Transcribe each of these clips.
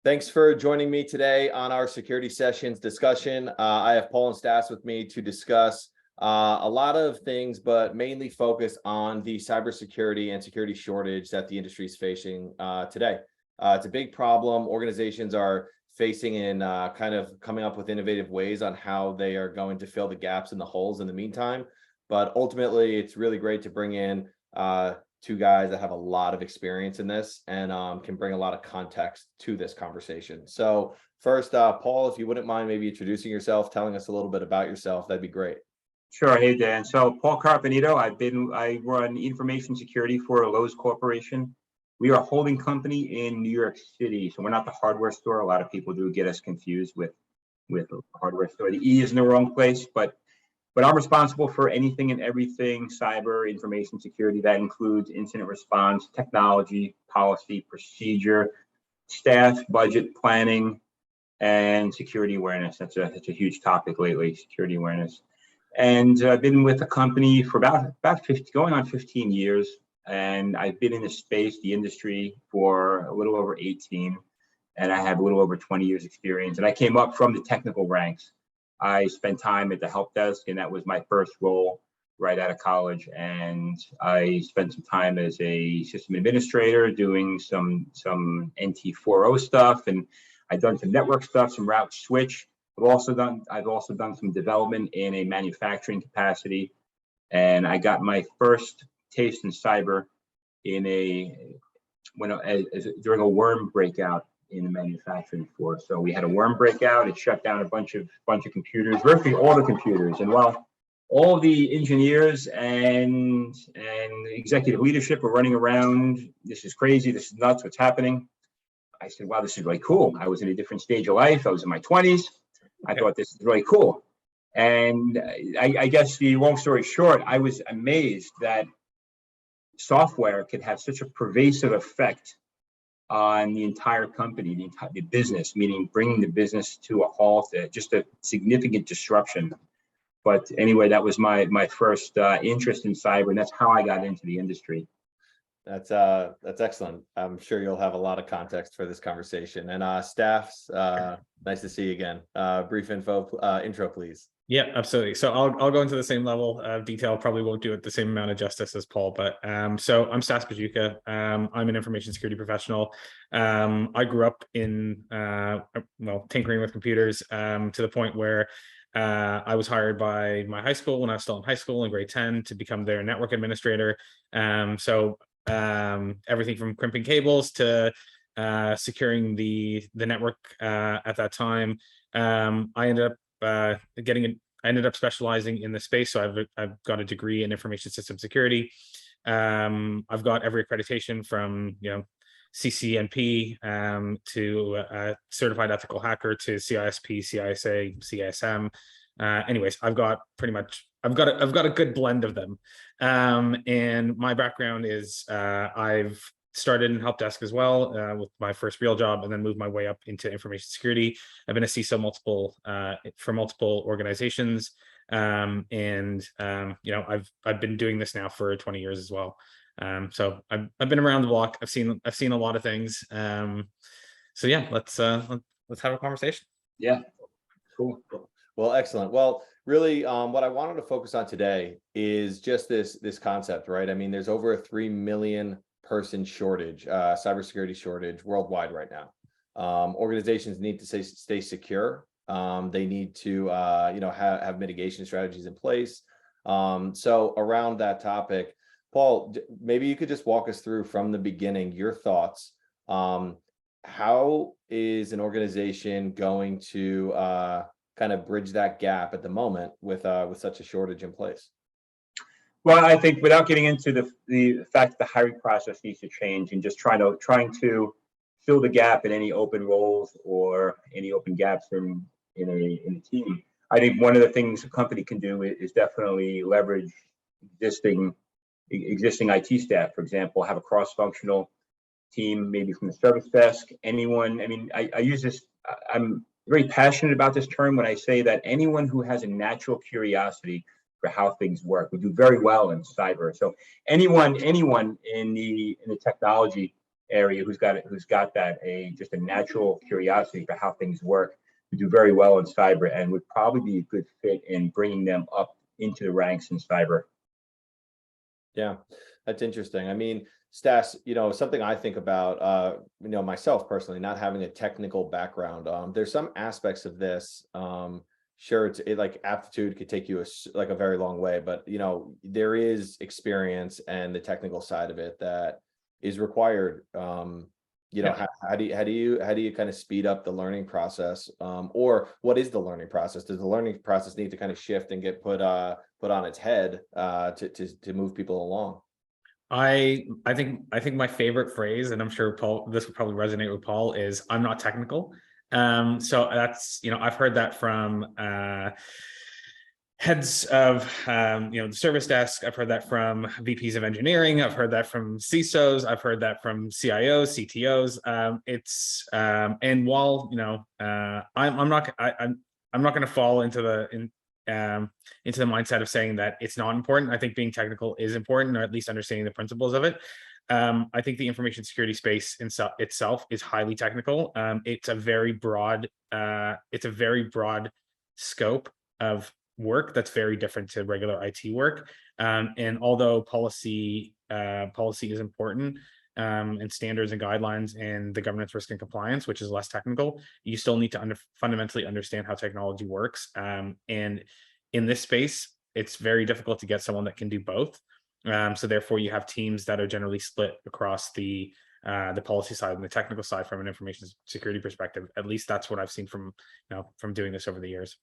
Thanks for joining me today on our security sessions discussion. I have Paul and Stas with me to discuss a lot of things, but mainly focus on the cybersecurity and security shortage that the industry is facing today. It's a big problem. Organizations are facing in kind of coming up with innovative ways on how they are going to fill the gaps and the holes in the meantime. But ultimately, it's really great to bring in two guys that have a lot of experience in this and can bring a lot of context to this conversation. So first, Paul, if you wouldn't mind maybe introducing yourself, telling us a little bit about yourself, that'd be great. Sure. Hey, Dan. So Paul Carpenito, I run information security for Lowe's Corporation. We are a holding company in New York City. So we're not the hardware store. A lot of people do get us confused with a hardware store. The E is in the wrong place, but I'm responsible for anything and everything cyber information security. That includes incident response, technology, policy, procedure, staff, budget, planning, and security awareness. That's a huge topic lately, security awareness. And I've been with the company for about 50, going on 15 years. And I've been in the space, the industry, for a little over 18. And I have a little over 20 years experience. And I came up from the technical ranks. I spent time at the help desk, and that was my first role right out of college. And I spent some time as a system administrator doing some NT40 stuff, and I've done some network stuff, some route switch. I've also done some development in a manufacturing capacity, and I got my first taste in cyber during a worm breakout in the manufacturing floor. So we had a worm breakout. It shut down a bunch of computers, virtually all the computers. And while all the engineers and executive leadership were running around, this is crazy, this is nuts, what's happening? I said, wow, this is really cool. I was in a different stage of life. I was in my 20s. I thought this is really cool. And I guess the long story short, I was amazed that software could have such a pervasive effect on the entire company, the business, meaning bringing the business to a halt, just a significant disruption. But anyway, that was my first interest in cyber, and that's how I got into the industry. That's excellent. I'm sure you'll have a lot of context for this conversation. And Staffs, nice to see you again. Brief intro, please. Yeah, absolutely. So I'll go into the same level of detail. Probably won't do it the same amount of justice as Paul, but so I'm Stas Bojoukha. I'm an information security professional. I grew up in tinkering with computers to the point where I was hired by my high school when I was still in high school in grade 10 to become their network administrator. So everything from crimping cables to securing the network at that time. I ended up specializing in the space, so I've got a degree in information system security. I've got every accreditation from CCNP to certified ethical hacker to CISP, CISA, CISM. Anyways, I've got a good blend of them. And my background is I've started in help desk as well with my first real job, and then moved my way up into information security. I've been a CISO for multiple organizations, and I've been doing this now for 20 years as well. So I've been around the block. I've seen a lot of things. So yeah, let's have a conversation. Yeah, cool. Well, excellent. Well, really, what I wanted to focus on today is just this concept, right? I mean, there's over a 3 million person shortage, cybersecurity shortage worldwide right now. Organizations need to stay secure. They need to, have mitigation strategies in place. So around that topic, Paul, maybe you could just walk us through from the beginning your thoughts. How is an organization going to kind of bridge that gap at the moment with such a shortage in place? Well, I think without getting into the fact that the hiring process needs to change and just trying to fill the gap in any open roles or any open gaps in a team, I think one of the things a company can do is definitely leverage existing IT staff. For example, have a cross-functional team, maybe from the service desk, anyone. I mean, I use this, I'm very passionate about this term when I say that anyone who has a natural curiosity for how things work will do very well in cyber. So anyone in the technology area who's got that just a natural curiosity for how things work to do very well in cyber, and would probably be a good fit in bringing them up into the ranks in cyber. Yeah, that's interesting. I mean, Stas, something I think about, myself personally, not having a technical background. There's some aspects of this. Sure, it's like aptitude could take you a very long way, but there is experience and the technical side of it that is required. Yeah. How do you kind of speed up the learning process? Or what is the learning process? Does the learning process need to kind of shift and get put on its head to move people along? I think my favorite phrase, and I'm sure Paul, this would probably resonate with Paul, is "I'm not technical." So that's, I've heard that from heads of the service desk. I've heard that from VPs of engineering. I've heard that from CISOs. I've heard that from CIOs, CTOs. And while I'm not going to fall into the mindset of saying that it's not important. I think being technical is important, or at least understanding the principles of it. I think the information security space itself is highly technical. It's a very broad scope of work that's very different to regular IT work. And although policy is important, and standards and guidelines and the governance, risk, and compliance, which is less technical, you still need to fundamentally understand how technology works. And in this space, it's very difficult to get someone that can do both. So therefore, you have teams that are generally split across the policy side and the technical side from an information security perspective. At least that's what I've seen from doing this over the years.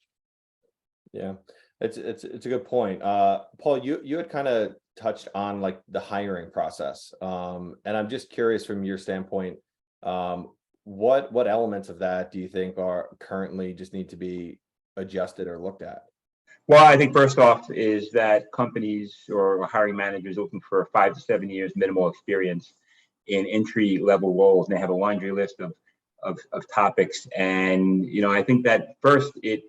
Yeah, it's a good point. Paul, you had kind of touched on like the hiring process. And I'm just curious from your standpoint, what elements of that do you think are currently just need to be adjusted or looked at? Well, I think first off is that companies or hiring managers looking for 5 to 7 years minimal experience in entry level roles, and they have a laundry list of topics. And I think that first it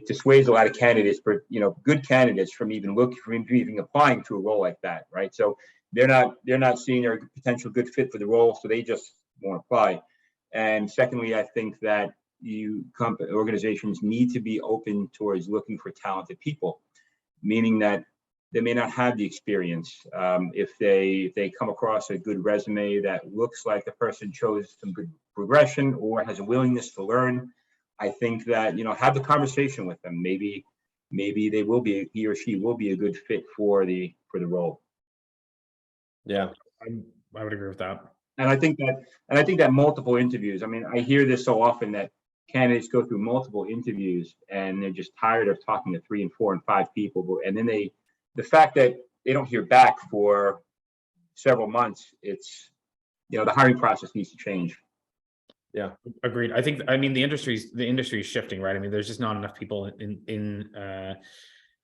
dissuades a lot of candidates, for good candidates, from even applying to a role like that, right? So they're not seeing their potential good fit for the role, so they just won't apply. And secondly, I think that organizations need to be open towards looking for talented people, meaning that they may not have the experience. If they come across a good resume that looks like the person chose some good progression or has a willingness to learn, I think that have the conversation with them. Maybe he or she will be a good fit for the role. Yeah, I would agree with that. And I think that multiple interviews. I mean, I hear this so often that candidates go through multiple interviews and they're just tired of talking to 3 and 4 and 5 people. And then the fact that they don't hear back for several months, it's, the hiring process needs to change. Yeah, agreed. I mean, the industry is shifting, right? I mean, there's just not enough people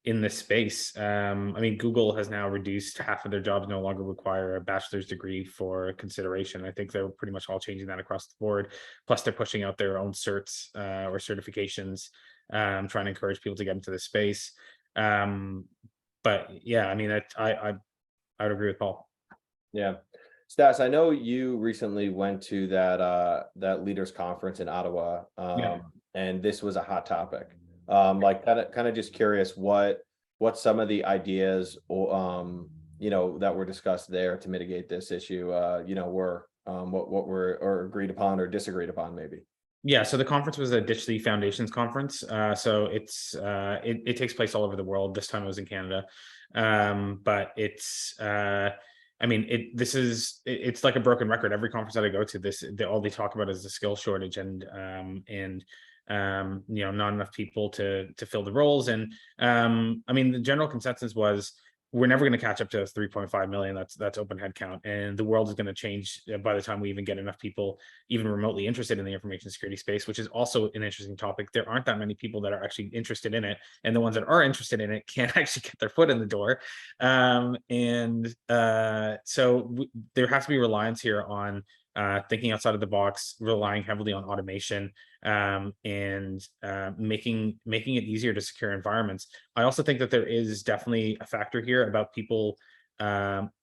in this space. I mean, Google has now reduced half of their jobs no longer require a bachelor's degree for consideration. I think they're pretty much all changing that across the board. Plus, they're pushing out their own certs or certifications, trying to encourage people to get into this space. But yeah, I mean, I would agree with Paul. Yeah. Stas, I know you recently went to that leaders conference in Ottawa, and this was a hot topic. Like kind of just curious what some of the ideas that were discussed there to mitigate this issue were what were or agreed upon or disagreed upon maybe. Yeah, so the conference was a Ditch the Foundations conference. So it takes place all over the world. This time it was in Canada, but it's I mean, it's like a broken record. Every conference that I go to, all they talk about is the skill shortage and not enough people to fill the roles. And I mean, the general consensus was we're never going to catch up to 3.5 million. That's open headcount, and the world is going to change by the time we even get enough people even remotely interested in the information security space, which is also an interesting topic. There aren't that many people that are actually interested in it, and the ones that are interested in it can't actually get their foot in the door. So there has to be reliance here on thinking outside of the box, relying heavily on automation, and making it easier to secure environments. I also think that there is definitely a factor here about people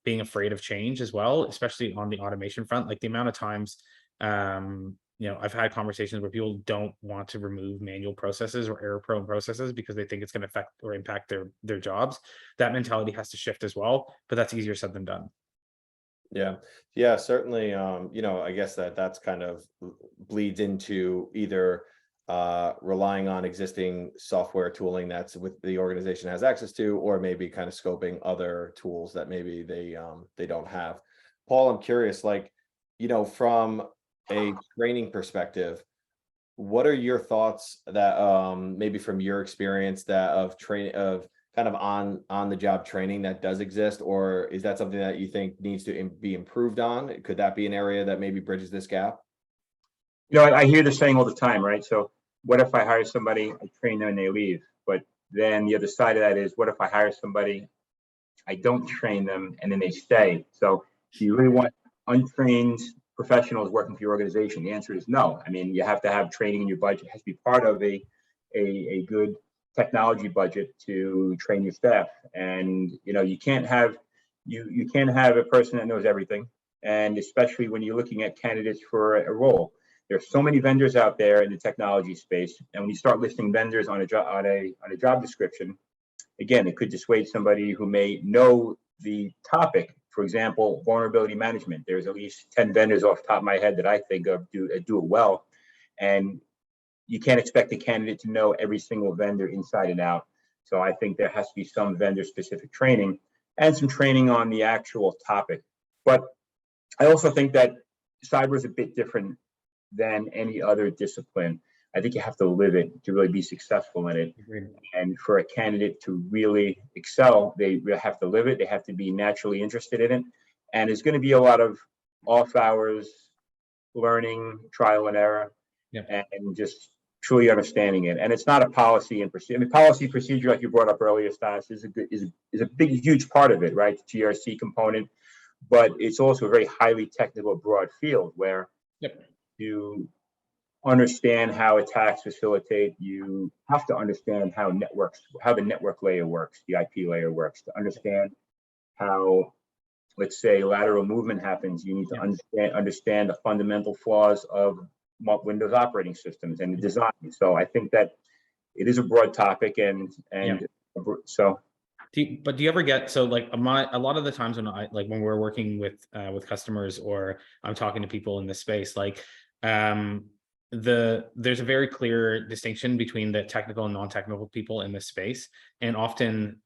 being afraid of change as well, especially on the automation front. Like the amount of times, I've had conversations where people don't want to remove manual processes or error-prone processes because they think it's going to affect or impact their jobs. That mentality has to shift as well, but that's easier said than done. Yeah, certainly. I guess that's kind of bleeds into either relying on existing software tooling that's with the organization has access to, or maybe kind of scoping other tools that maybe they don't have. Paul, I'm curious, like, from a training perspective, what are your thoughts that maybe from your experience that of training of kind of on the job training that does exist, or is that something that you think needs to be improved on? Could that be an area that maybe bridges this gap? I hear the saying all the time, right? So what if I hire somebody, I train them and they leave? But then the other side of that is, what if I hire somebody, I don't train them and then they stay? So do you really want untrained professionals working for your organization? The answer is no. I mean, you have to have training in your budget. It has to be part of a good technology budget to train your staff. And you can't have a person that knows everything. And especially when you're looking at candidates for a role, there's so many vendors out there in the technology space, and when you start listing vendors on a job description, again, it could dissuade somebody who may know the topic. For example, vulnerability management. There's at least 10 vendors off the top of my head that I think of do it well, and you can't expect a candidate to know every single vendor inside and out. So I think there has to be some vendor-specific training and some training on the actual topic. But I also think that cyber is a bit different than any other discipline. I think you have to live it to really be successful in it. Agreed. And for a candidate to really excel, they have to live it. They have to be naturally interested in it. And it's going to be a lot of off hours, learning, trial and error, and just truly understanding it. And it's not a policy and procedure. I mean, policy procedure, like you brought up earlier, Stas, is a big, huge part of it, right? The GRC component, but it's also a very highly technical, broad field where you understand how attacks facilitate. You have to understand how the network layer works, the IP layer works. To understand how, let's say, lateral movement happens, you need to understand the fundamental flaws of Windows operating systems and the design. So I think that it is a broad topic, and so. But do you ever get, so like a lot of the times when we're working with customers, or I'm talking to people in this space, like there's a very clear distinction between the technical and non-technical people in this space, and often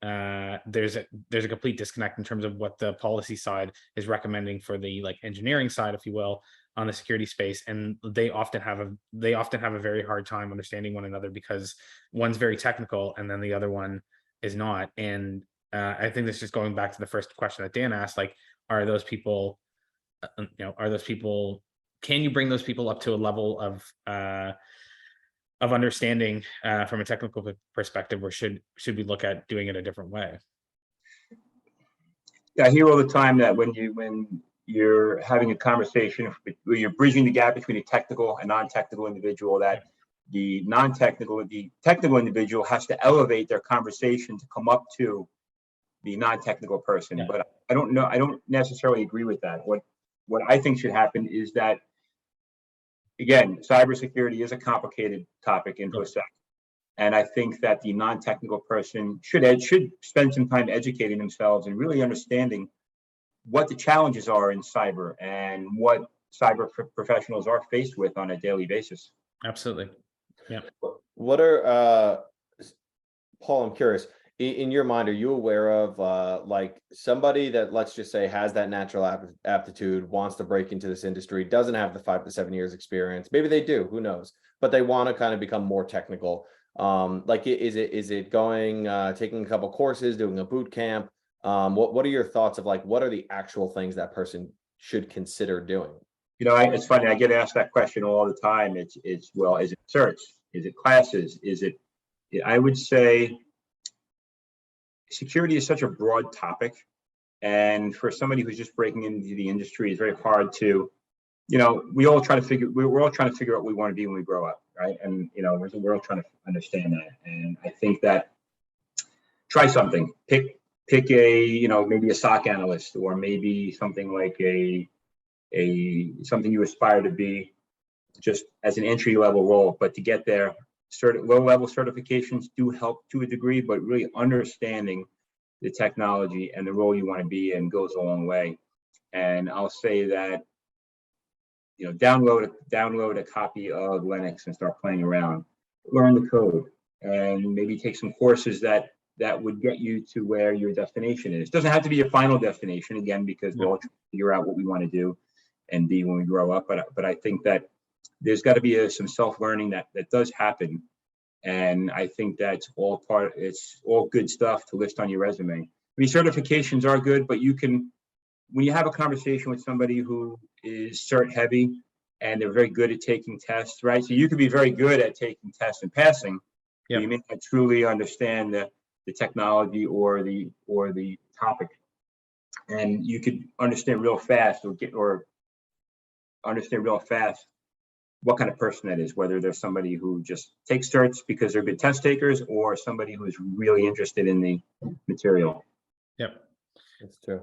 there's a complete disconnect in terms of what the policy side is recommending for the engineering side, if you will, on the security space, and they often have a very hard time understanding one another because one's very technical and then the other one is not. And I think this is going back to the first question that Dan asked, like, are those people, can you bring those people up to a level of understanding from a technical perspective, or should we look at doing it a different way? I hear all the time that when you're having a conversation where you're bridging the gap between a technical and non-technical individual, that the technical individual has to elevate their conversation to come up to the non-technical person. But I don't necessarily agree with that. What I think should happen is that, again, cybersecurity is a complicated topic, InfoSec. And I think that the non-technical person should spend some time educating themselves and really understanding what the challenges are in cyber and what cyber professionals are faced with on a daily basis. Absolutely. Yeah. What are, Paul, I'm curious, in your mind, are you aware of like somebody that, let's just say, has that natural aptitude, wants to break into this industry, doesn't have the 5 to 7 years experience, maybe they do, who knows, but they want to kind of become more technical. Like, is it going, taking a couple courses, doing a boot camp? What are your thoughts of, like, what are the actual things that person should consider doing? It's funny, I get asked that question all the time. Well, is it certs? Is it classes? I would say security is such a broad topic, and for somebody who's just breaking into the industry, it's very hard to, we're all trying to figure out what we want to be when we grow up, right? And we're all trying to understand that. And I think that try something, pick pick a, maybe a SOC analyst, or maybe something like something you aspire to be, just as an entry level role. But to get there, low level certifications do help to a degree, but really understanding the technology and the role you want to be in goes a long way. And I'll say that, download a copy of Linux and start playing around, learn the code, and maybe take some courses that would get you to where your destination is. It doesn't have to be your final destination, again, because we'll all figure out what we want to do and be when we grow up. But I think that there's got to be some self-learning that does happen. And I think that's it's all good stuff to list on your resume. I mean, certifications are good, but when you have a conversation with somebody who is cert heavy and they're very good at taking tests, right? So you could be very good at taking tests and passing, but you may not truly understand the technology or the topic. And you could understand real fast understand real fast what kind of person that is, whether there's somebody who just takes certs because they're good test takers, or somebody who is really interested in the material. Yep, that's true.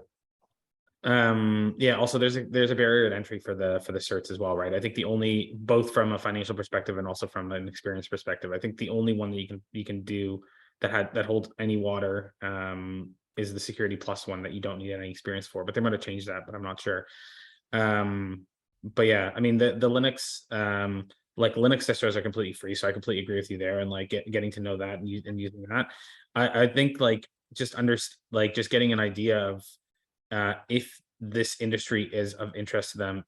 Also there's a barrier to entry for the certs as well, right? I think both from a financial perspective and also from an experience perspective, I think the only one that you can do that holds any water is the Security Plus one that you don't need any experience for, but they might have changed that, but I'm not sure. But yeah, I mean, the Linux, like Linux distros are completely free. So I completely agree with you there. And like getting to know that and using that, I think like just getting an idea of if this industry is of interest to them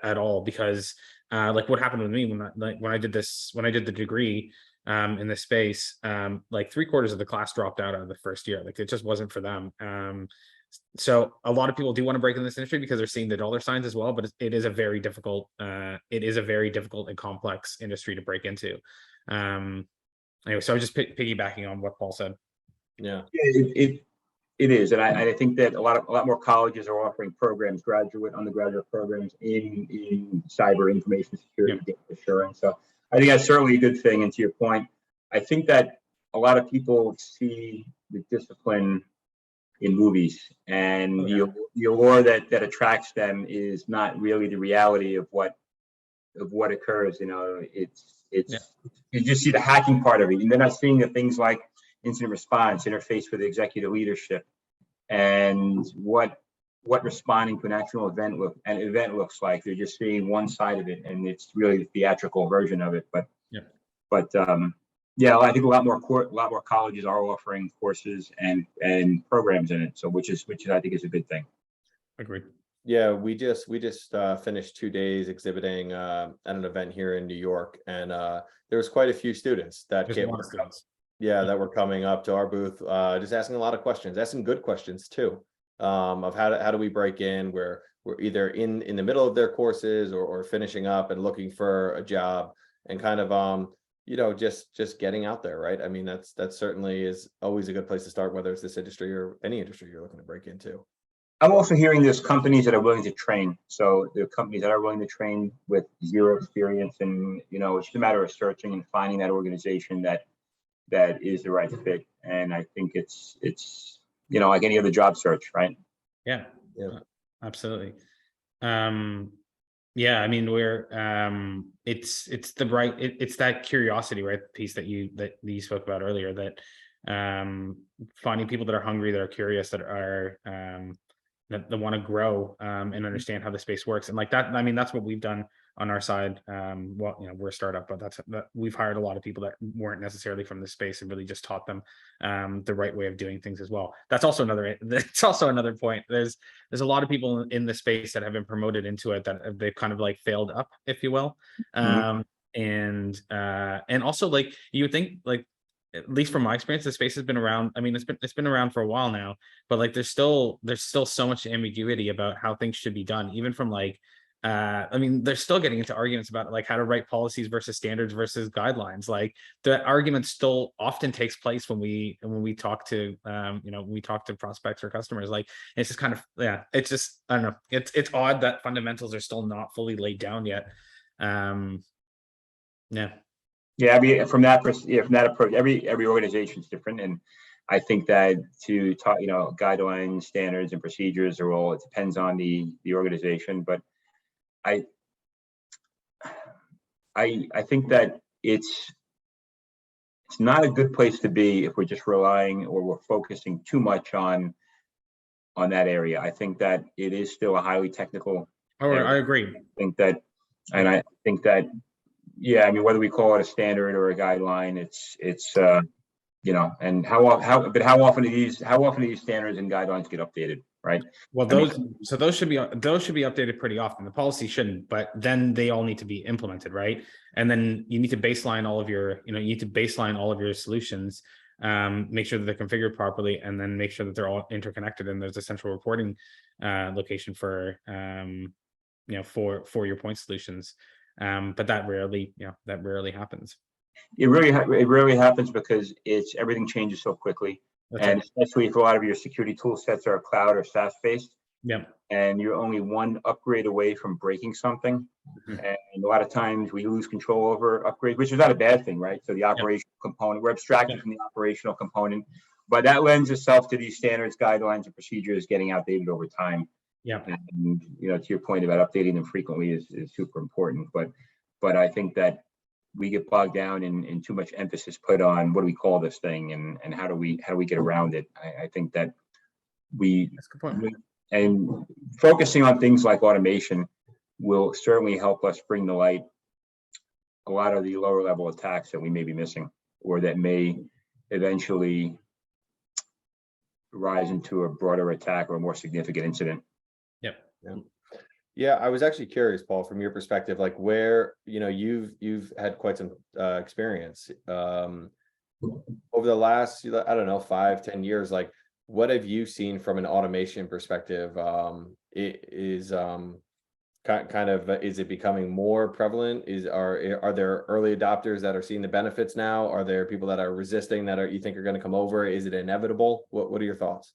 at all, because like what happened with me when I did the degree in this space, like 3/4 of the class dropped out of the first year. Like it just wasn't for them. So a lot of people do want to break in this industry because they're seeing the dollar signs as well, but it is a very difficult and complex industry to break into. Anyway, so I was just piggybacking on what Paul said. Yeah, it is, and I think that a lot more colleges are offering programs, undergraduate programs in cyber information security, data assurance. So I think that's certainly a good thing. And to your point, I think that a lot of people see the discipline in movies, and the allure that attracts them is not really the reality of what occurs. You just see the hacking part of it, and they're not seeing the things like incident response, interface with executive leadership, and what responding to an actual event looks like. They're just seeing one side of it, and it's really the theatrical version of it. I think a lot more colleges are offering courses and programs in it. So which is I think is a good thing. Agreed. Yeah, we just finished 2 days exhibiting at an event here in New York, and there was quite a few students that were coming up to our booth, just asking a lot of questions, asking good questions too, of how do we break in, where we're either in the middle of their courses or finishing up and looking for a job, and kind of just getting out there, right? I mean, that certainly is always a good place to start, whether it's this industry or any industry you're looking to break into. I'm also hearing there's companies that are willing to train. So there are companies that are willing to train with zero experience, and it's just a matter of searching and finding that organization that is the right fit. And I think it's like any other job search, right? Yeah, absolutely. I mean, it's that curiosity, right? The piece that you spoke about earlier, that finding people that are hungry, that are curious, that are that want to grow and understand how the space works. And like that, I mean, that's what we've done on our side. We're a startup, but we've hired a lot of people that weren't necessarily from this space and really just taught them the right way of doing things as well. That's also another point. There's a lot of people in the space that have been promoted into it that they've kind of like failed up, if you will. And also, like, you would think, like, at least from my experience, the space has been around. I mean, it's been around for a while now, but like there's still so much ambiguity about how things should be done, even from like I mean, they're still getting into arguments about like how to write policies versus standards versus guidelines. Like the argument still often takes place when we talk to when we talk to prospects or customers. Like it's just kind of it's just, I don't know, it's odd that fundamentals are still not fully laid down yet. Yeah, I mean, from that approach, every organization is different, and I think that to talk, guidelines, standards, and procedures are all, it depends on the organization, but I think that it's not a good place to be if we're just relying or we're focusing too much on that area. I think that it is still a highly technical area. I agree. I think that, yeah, I mean, whether we call it a standard or a guideline, it's and how often do these standards and guidelines get updated, right? Well, those should be updated pretty often. The policy shouldn't, but then they all need to be implemented, right? And then you need to baseline all of your solutions, make sure that they're configured properly, and then make sure that they're all interconnected. And there's a central reporting location for for your point solutions. But that rarely happens. It rarely happens because everything changes so quickly. That's and right. Especially if a lot of your security tool sets are cloud or SaaS based. Yeah. And you're only one upgrade away from breaking something. And a lot of times we lose control over upgrades, which is not a bad thing, right? So the operational component, we're abstracted from the operational component, but that lends itself to these standards, guidelines, and procedures getting outdated over time. Yeah. And to your point about updating them frequently is super important. But I think that we get bogged down in too much emphasis put on what do we call this thing and how do we get around it. I think that That's a good point. and focusing on things like automation will certainly help us bring to light a lot of the lower level attacks that we may be missing, or that may eventually rise into a broader attack or a more significant incident. Yep. Yeah, I was actually curious, Paul, from your perspective, like where, you've had quite some experience over the last, I don't know, 5-10 years, like what have you seen from an automation perspective? It is is it becoming more prevalent? Are there early adopters that are seeing the benefits now? Are there people that are resisting that you think are going to come over? Is it inevitable? What are your thoughts?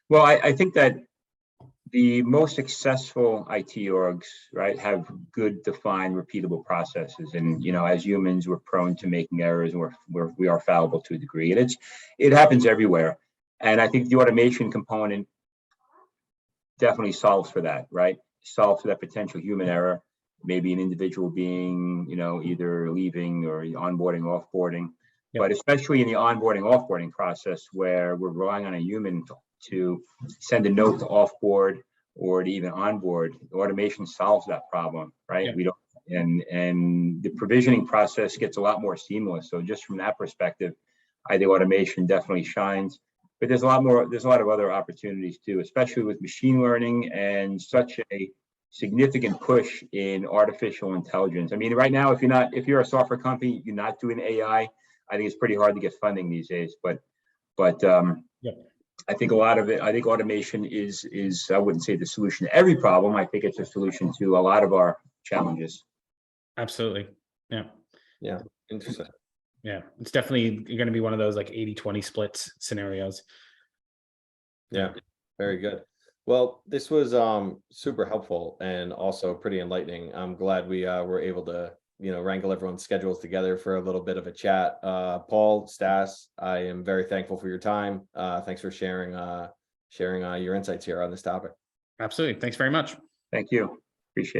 Well, I think that the most successful IT orgs, right, have good defined repeatable processes. And, as humans, we're prone to making errors, and we are fallible to a degree. And it happens everywhere. And I think the automation component definitely solves for that, right? Solves for that potential human error, maybe an individual being, either leaving or onboarding, offboarding. Yep. But especially in the onboarding, offboarding process, where we're relying on a human to send a note to offboard or to even onboard, automation solves that problem, right? Yeah. We don't, and the provisioning process gets a lot more seamless. So just from that perspective, I think automation definitely shines. But there's a lot of other opportunities too, especially with machine learning and such a significant push in artificial intelligence. I mean, right now, if you're a software company, you're not doing AI, I think it's pretty hard to get funding these days. But I think a lot of it, I think automation is I wouldn't say the solution to every problem. I think it's a solution to a lot of our challenges. Absolutely. Yeah. Yeah. Interesting. Yeah. It's definitely going to be one of those like 80-20 splits scenarios. Yeah. Very good. Well, this was super helpful and also pretty enlightening. I'm glad we were able to wrangle everyone's schedules together for a little bit of a chat. Paul, Stas, I am very thankful for your time. Thanks for sharing your insights here on this topic. Absolutely. Thanks very much. Thank you. Appreciate it.